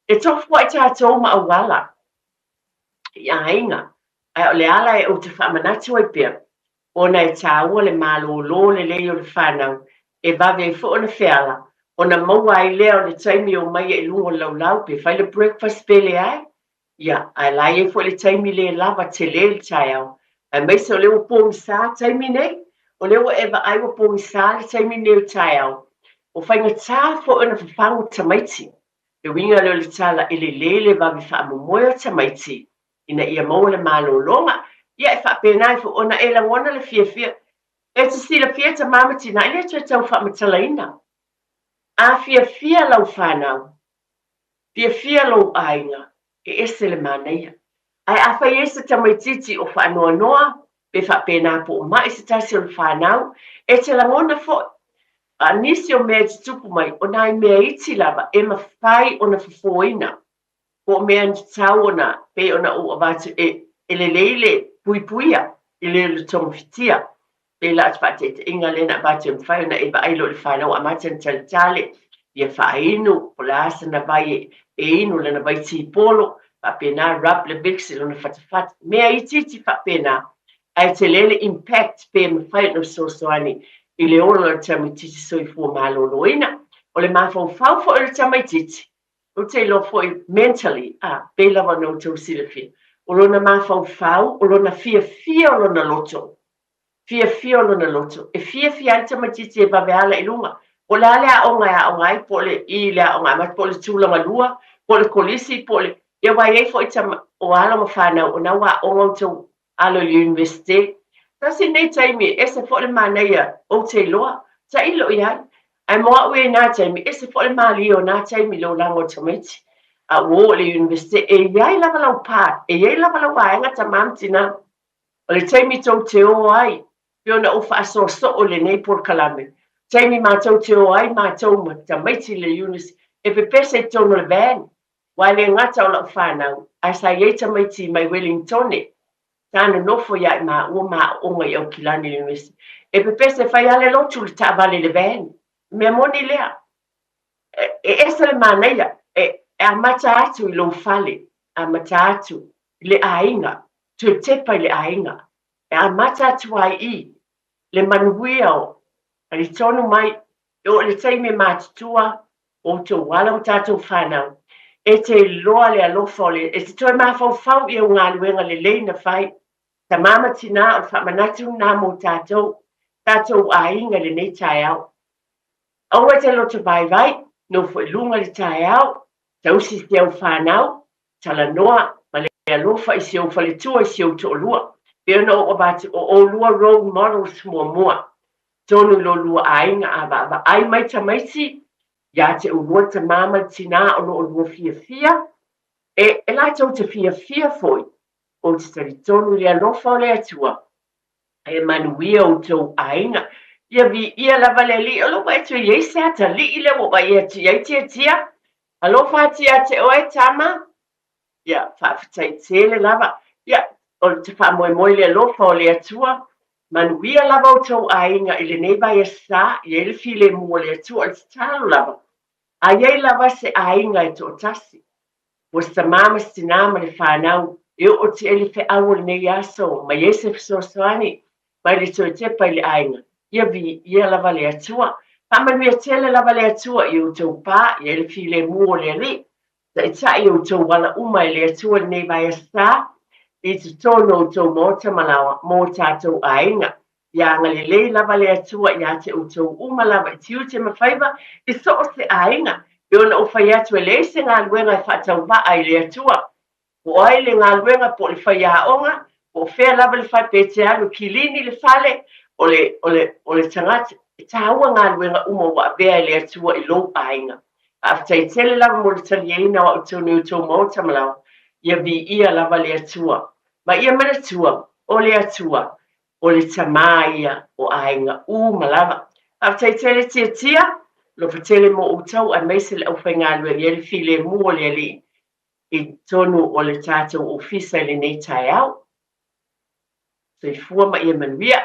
e tofu ai tātou ma awala, ia hainga, ai o le ala e o te whamanatu ai pia, ona e tāua le malo le leo le whanau, e vave e fo ona whiala, ona maua ai leo le taimi o mai e lungo lau pe whai le breakfast pele ai, ia, ai lai e fo le taimi le lava te le tai au, ai meisa o leo pōngi sā taimi nei, o leo eva ai o pōngi sā le taimi nei tai au, o whaingatā fo ina whawhangu tamaiti. Le winga leo le tala ele lele wawi whaamomoe o tamaiti. Ina ia maua le malolonga, ia e whaapenai fo ona e langona le fia. E te sila fia ta mamati na ile tue tau whaamatalaina. A fia lau whanau. Fia lau ainga. E ese le manaia. Ai a whai ese tamaititi o whaanoa noa, pe whaapena po o mai se tasi o le whanau, e te langona fo. A nisi o mea te tupu mai, o nai mea iti lava, e mawhai o na whafoina. Po mea ni tau ona, pe ona o avatu e le leile puipuia, i le tomo fitia. Pe la atu pate te inga lena avatu e mwhai ona e ailo le whanau a mata ni talitale, ia whainu, po la asa na vai e inu lena vai ti polo, whapena rap le bixi lona whatawhata. Mea iti whapena, ai te lele impact pe mwhai no sosoani, i le olo le tamaititi soifua maloloina, o le mawhau fo le tamaititi. O te lo foi mentally, pe lava no tau silafia. O lona mawhau, o lona fia o lona loto. Fia o lona loto. E fia le tamaititi e baveala i lunga. O la lea a ongai, po le i lea ongai, mat po le tūlanga lua, po le kolisi, po le... Ia wai e fo i tama o ala ma whanau, o na wa onga tau alo i universite. Tasi nei taimi, ese fo le manaia o te loa, ta ilo iai. Ai moa ue nā taimi, ese fo le mali o nā taimi lo lango tamaiti. A wo le universite, e iai lava lau pā, e iai lava lau waenga ta mamtina. O le taimi tau te o ai, pio na ufa aso o le nei por kalame. Taimi ma tau te o ai, ma tau ma tamaiti le universite, e pepese tau no le van. Wai le ngata o lau whanau, ai sa iei tamaiti mai Wellingtone. Tana nofo ia ma onga i au kilani le universite. E pepese fai ale lotu le taavale le van. Mea moni lea. E esa le manaia. E a mata atu i lo fale. A mata atu le ainga. Tu tepa i le ainga. E a mata atu ai i. Le manuia o. A li tonu mai. E o le taimi matutua. O te wala o tatou whanau. E te loa le alofa o le. E te toi mawhau i au ngā luenga le leina fai. Ta mama tina o whamanatu nā mō tātou ainga le nei tai au. Aua te loto vai, no fo lunga le tai au, ta usi te au whanau, tala noa, ma le alofa i se au whale tua i se au to lua. Pea no o bati o lua role models mua. Tonu lo lua ainga ava ai mai tamaiti, ia te ulua ta mama tina o lo lua fia. E la tau te fia foi. O te taritonu le alofa o le atua. E manuia o tau ainga. Ia ia lava le li. Alo mai tu iei se ata li i le o mai ia tia. Alofa tia te oe tama. Ia, whaafitai te le lava. Ia, o te whaamoe le alofa o le atua. Manuia lava o tau ainga i le neiba ia sa. Ia le file mua le atua. O te talo lava. A iei lava se ainga i to tasi. O sa mama stinama le whanau. E o te ele fe awol nei aso, mai ese fisosoani, mai le toe tepa i le ainga. Ia lava le atua. Pamanua tele lava le atua i o tau pā, i ele file mua le li. Ta i ta i o tau wala uma i le atua le nei vai asa, i te tono o tau mōta malawa, mō tātou ainga. Ia nga le lava le atua, ia te o tau uma lava, i tiu te mawhaiva, i so o se ainga. I ona o whai atu e le se ngā luenga i whatau wa ai le atua. O ai le ngā luenga po le whai aonga, po whea lava le whai pete alu kilini le whale, o le tangata, e tāua ngā luenga uma wa bea le atua i lo ainga. Aftai tele lava mo le talieina wa utoni utou mauta malawa, ia lava le atua. Ma ia mana tua, o le atua, o le tamaia o ainga malava. Aftai tele tia, lo fatele mo utau a meise le au whai ngā luenga, ia le file mua le ali. I tonu o le tātou ofisa le nei tai au. So i fua ma ia manuia,